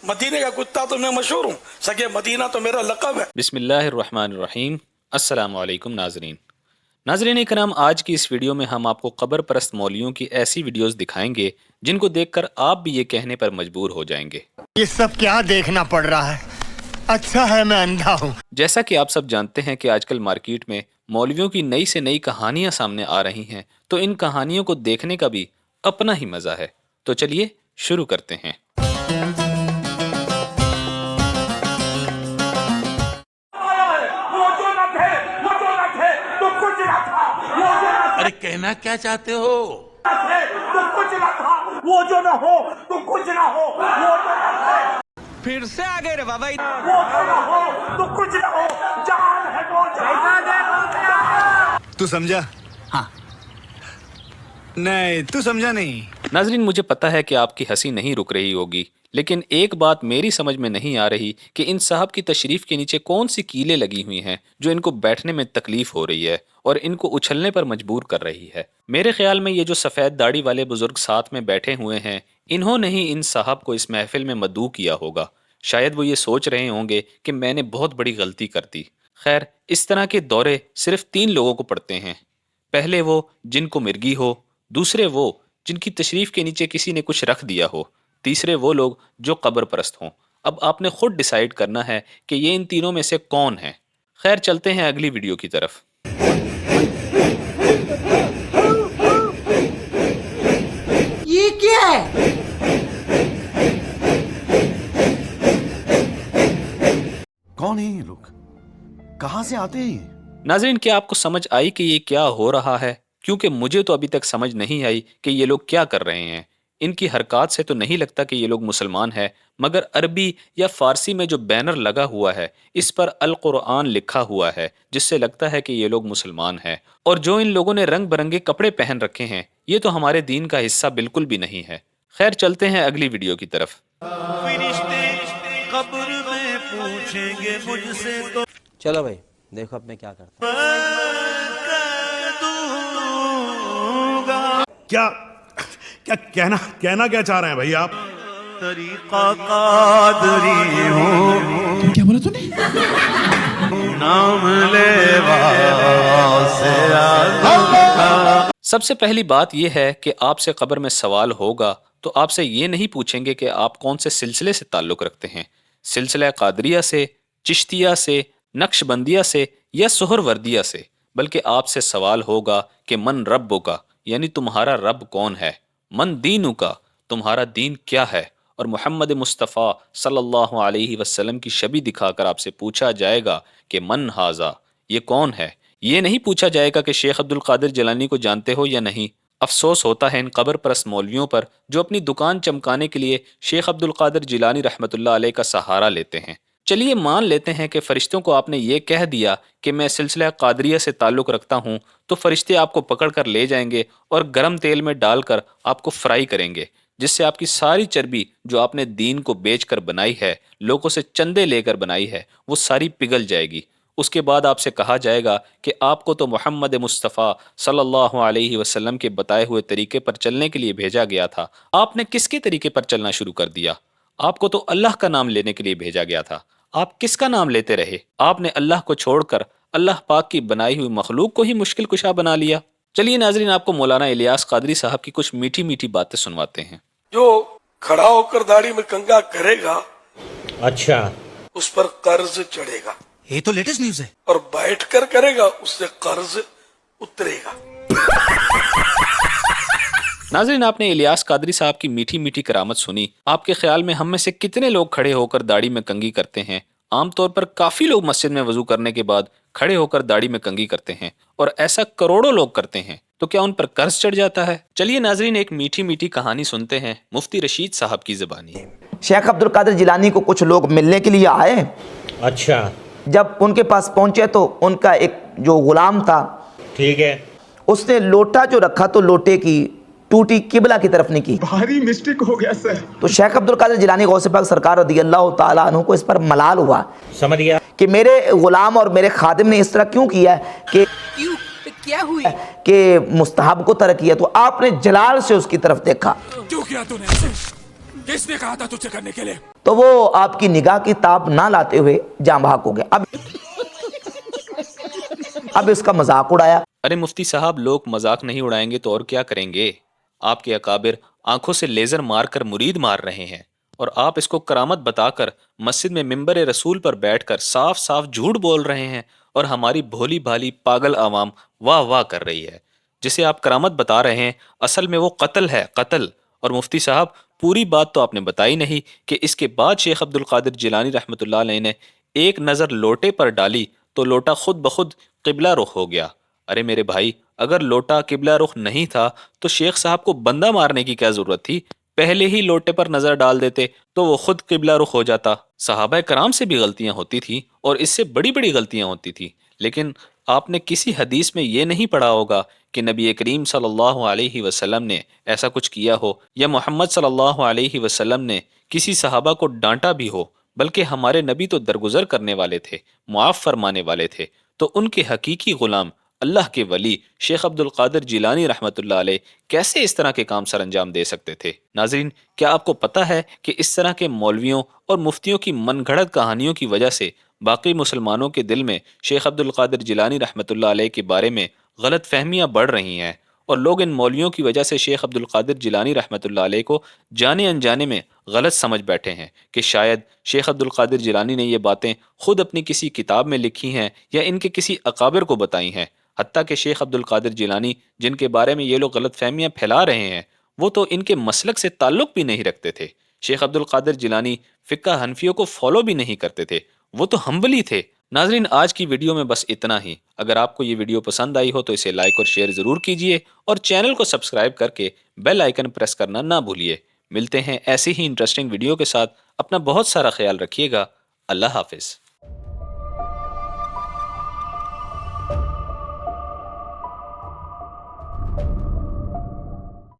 मदीने का कुत्ता तो मैं मशहूर हूँ, सगे मदीना तो मेरा लक़ब है। बिस्मिल्लाहिर्रहमानिर्रहीम। अस्सलाम वालेकुम नाज़रीन इकराम, आज की इस वीडियो में हम आपको कब्र परस्त मौलवियों की ऐसी वीडियोस दिखाएंगे जिनको देखकर आप भी ये कहने पर मजबूर हो जाएंगे, ये सब क्या देखना पड़ रहा है, अच्छा है मैं अंधा हूँ। जैसा कि आप सब जानते हैं कि आजकल मार्केट में मौलवियों की नई से नई कहानियां सामने आ रही हैं, तो इन कहानियों को देखने का भी अपना ही मज़ा है। तो चलिए शुरू करते हैं। अरे कहना क्या चाहते हो? तो कुछ ना था, वो जो ना हो तो कुछ ना हो, वो जो ना हो फिर से आ गए रे बाबा। वो जो ना हो तो कुछ ना हो, जान है वो तू समझा? हाँ। नहीं तू समझा नहीं। नाज़रीन, मुझे पता है कि आपकी हंसी नहीं रुक रही होगी, लेकिन एक बात मेरी समझ में नहीं आ रही कि इन साहब की तशरीफ के नीचे कौन सी कीलें लगी हुई हैं जो इनको बैठने में तकलीफ हो रही है और इनको उछलने पर मजबूर कर रही है। मेरे ख्याल में ये जो सफ़ेद दाढ़ी वाले बुजुर्ग साथ में बैठे हुए हैं, इन्होंने ही इन साहब को इस महफिल में मदऊ किया होगा। शायद वो ये सोच रहे होंगे कि मैंने बहुत बड़ी गलती कर दी। खैर, इस तरह के दौरे सिर्फ 3 लोगों को पड़ते हैं। पहले वो जिनको मिर्गी हो, दूसरे वो जिनकी तशरीफ के नीचे किसी ने कुछ रख दिया हो, तीसरे वो लोग जो कब्र परस्त हों। अब आपने खुद डिसाइड करना है कि ये इन तीनों में से कौन है। खैर, चलते हैं अगली वीडियो की तरफ। ये क्या है? कौन है ये लोग? कहाँ से आते हैं? नाज़रीन, क्या आपको समझ आई कि ये क्या हो रहा है? क्योंकि मुझे तो अभी तक समझ नहीं आई कि ये लोग क्या कर रहे हैं। इनकी हरकत से तो नहीं लगता कि ये लोग मुसलमान हैं, मगर अरबी या फारसी में जो बैनर लगा हुआ है इस पर अल कुरआन लिखा हुआ है, जिससे लगता है कि ये लोग मुसलमान हैं। और जो इन लोगों ने रंग बिरंगे कपड़े पहन रखे हैं, ये तो हमारे दीन का हिस्सा बिल्कुल भी नहीं है। खैर, चलते हैं अगली वीडियो की तरफ। कब्र में पूछेंगे मुझसे तो चलो भाई, देखो अब मैं क्या करता हूँ। क्या क्या कहना क्या चाह रहे हैं भाई आप? तरीका कादरी हूँ। क्या बोला तूने? नाम लेवा से सबसे पहली बात यह है कि आपसे कब्र में सवाल होगा तो आपसे ये नहीं पूछेंगे कि आप कौन से सिलसिले से ताल्लुक़ रखते हैं, सिलसिला कादरिया से, चिश्तिया से, नक्शबंदिया से या सुहरवर्दिया से, बल्कि आपसे सवाल होगा कि मन रब्बु का, यानी तुम्हारा रब कौन है, मन दीनु का, तुम्हारा दीन क्या है, और मोहम्मद मुस्तफ़ा सल्लल्लाहु अलैहि वसल्लम की छवि दिखाकर आपसे पूछा जाएगा कि मन हाजा, ये कौन है। ये नहीं पूछा जाएगा कि शेख अब्दुल कादिर जिलानी को जानते हो या नहीं। अफसोस होता है इन कब्र परस्त मौलवियों पर जो अपनी दुकान चमकाने के लिए शेख अब्दुल कादिर जिलानी रहमतुल्लाह अलैह का सहारा लेते हैं। चलिए मान लेते हैं कि फरिश्तों को आपने ये कह दिया कि मैं सिलसिला कादरिया से ताल्लुक़ रखता हूँ, तो फरिश्ते आपको पकड़ कर ले जाएंगे और गर्म तेल में डालकर आपको फ्राई करेंगे, जिससे आपकी सारी चर्बी जो आपने दीन को बेचकर बनाई है, लोगों से चंदे लेकर बनाई है, वो सारी पिघल जाएगी। उसके बाद आपसे कहा जाएगा कि आपको तो मोहम्मद मुस्तफ़ा सल्लल्लाहु अलैहि वसल्लम के बताए हुए तरीके पर चलने के लिए भेजा गया था, आपने किसके तरीके पर चलना शुरू कर दिया? आपको तो अल्लाह का नाम लेने के लिए भेजा गया था, आप किसका नाम लेते रहे? आपने अल्लाह को छोड़कर अल्लाह पाक की बनाई हुई मखलूक को ही मुश्किल कुशा बना लिया। चलिए नाजरीन, आपको मौलाना इलियास कादरी साहब की कुछ मीठी मीठी बातें सुनवाते हैं। जो खड़ा होकर दाढ़ी में कंघा करेगा, अच्छा, उस पर कर्ज चढ़ेगा, ये तो लेटेस्ट न्यूज है। और बैठकर करेगा उससे कर्ज उतरेगा। नाजरीन, आपने इलियास कादरी साहब की मीठी मीठी करामत सुनी। आपके ख्याल में हम में से कितने लोग खड़े होकर दाढ़ी में कंघी करते हैं? आमतौर पर काफी लोग मस्जिद में वजू करने के बाद खड़े होकर दाढ़ी में कंघी करते हैं, और ऐसा करोड़ों लोग करते हैं। तो क्या उन पर कर्ज चढ़ जाता है? चलिए नाजरीन, एक मीठी मीठी कहानी सुनते हैं मुफ्ती रशीद साहब की ज़बानी। शेख अब्दुल कादिर जिलानी को कुछ लोग मिलने के लिए आए। अच्छा, जब उनके पास पहुंचे तो उनका एक जो गुलाम था, ठीक है, उसने लोटा जो रखा तो लोटे की टूटी किबला की तरफ नहीं की। भारी मिस्टेक हो गया सर। तो शेख अब्दुल कादिर जिलानी गौसे पाक सरकार रदियल्लाहु ताला अन्हु को इस पर मलाल हुआ, समझ गया, कि मेरे गुलाम और मेरे खादिम ने इस तरह क्यों किया कि क्या हुई? कि मुस्तहब को तरक किया। तो आपने जलाल से उसकी तरफ देखा। क्यों किया तूने ऐसे? किसने कहा था तुझसे करने के लिए? तो वो आपकी निगाह की ताब ना लाते हुए जाँ बहक हो गया। अब इसका मजाक उड़ाया। अरे मुफ्ती साहब, लोग मजाक नहीं उड़ाएंगे तो और क्या करेंगे? आपके अकाबिर आंखों से लेजर मारकर मुरीद मार रहे हैं और आप इसको करामत बताकर मस्जिद में मिंबर रसूल पर बैठकर साफ साफ झूठ बोल रहे हैं और हमारी भोली भाली पागल आवाम वाह वाह कर रही है। जिसे आप करामत बता रहे हैं असल में वो कत्ल है, कत्ल। और मुफ्ती साहब, पूरी बात तो आपने बताई नहीं कि इसके बाद शेख अब्दुल कादिर जिलानी रहमतुल्लाह अलैह ने एक नज़र लोटे पर डाली तो लोटा खुद ब खुद किबला रुख हो गया। अरे मेरे भाई, अगर लोटा किबला रुख नहीं था तो शेख साहब को बंदा मारने की क्या जरूरत थी? पहले ही लोटे पर नजर डाल देते तो वो खुद किबला रुख हो जाता। सहाबा कराम से भी गलतियां होती थी और इससे बड़ी बड़ी गलतियां होती थी, लेकिन आपने किसी हदीस में ये नहीं पढ़ा होगा कि नबी करीम सल्लल्लाहु अलैहि वसल्लम ने ऐसा कुछ किया हो या मोहम्मद सल्लल्लाहु अलैहि वसल्लम ने किसी सहाबा को डांटा भी हो। बल्कि हमारे नबी तो दरगुजर करने वाले थे, मुआफ फरमाने वाले थे। तो उनके हकीकी गुलाम अल्लाह के वली शेख अब्दुल कादिर जिलानी रहमतुल्लाह अलैह कैसे इस तरह के काम सर अंजाम दे सकते थे? नाजरीन, क्या आपको पता है कि इस तरह के मौलवियों और मुफ्तियों की मनगढ़ंत कहानियों की वजह से बाकी मुसलमानों के दिल में शेख अब्दुल कादिर जिलानी रहमतुल्लाह अलैह के बारे में गलत फहमियाँ बढ़ रही हैं और लोग इन मौलवियों की वजह से शेख अब्दुल कादिर जिलानी रहमतुल्लाह अलैह को जाने अनजाने में गलत समझ बैठे हैं कि शायद शेख अब्दुल कादिर जिलानी ने ये बातें खुद अपनी किसी किताब में लिखी हैं या इनके किसी अकाबिर को बताई हैं। हत्ता कि शेख अब्दुल कादिर जिलानी जिनके बारे में ये लोग गलत फहमियाँ फैला रहे हैं वो तो इनके मसलक से ताल्लुक़ भी नहीं रखते थे। शेख अब्दुल कादिर जिलानी फ़िक़्ह हनफियों को फॉलो भी नहीं करते थे, वो तो हम्बली थे। नाजरीन, आज की वीडियो में बस इतना ही। अगर आपको ये वीडियो पसंद आई हो तो इसे लाइक और शेयर ज़रूर कीजिए और चैनल को सब्सक्राइब करके बेल आइकन प्रेस करना ना भूलिए। मिलते हैं ऐसी ही इंटरेस्टिंग वीडियो के साथ। अपना बहुत सारा ख्याल रखिएगा। अल्लाह हाफिज़।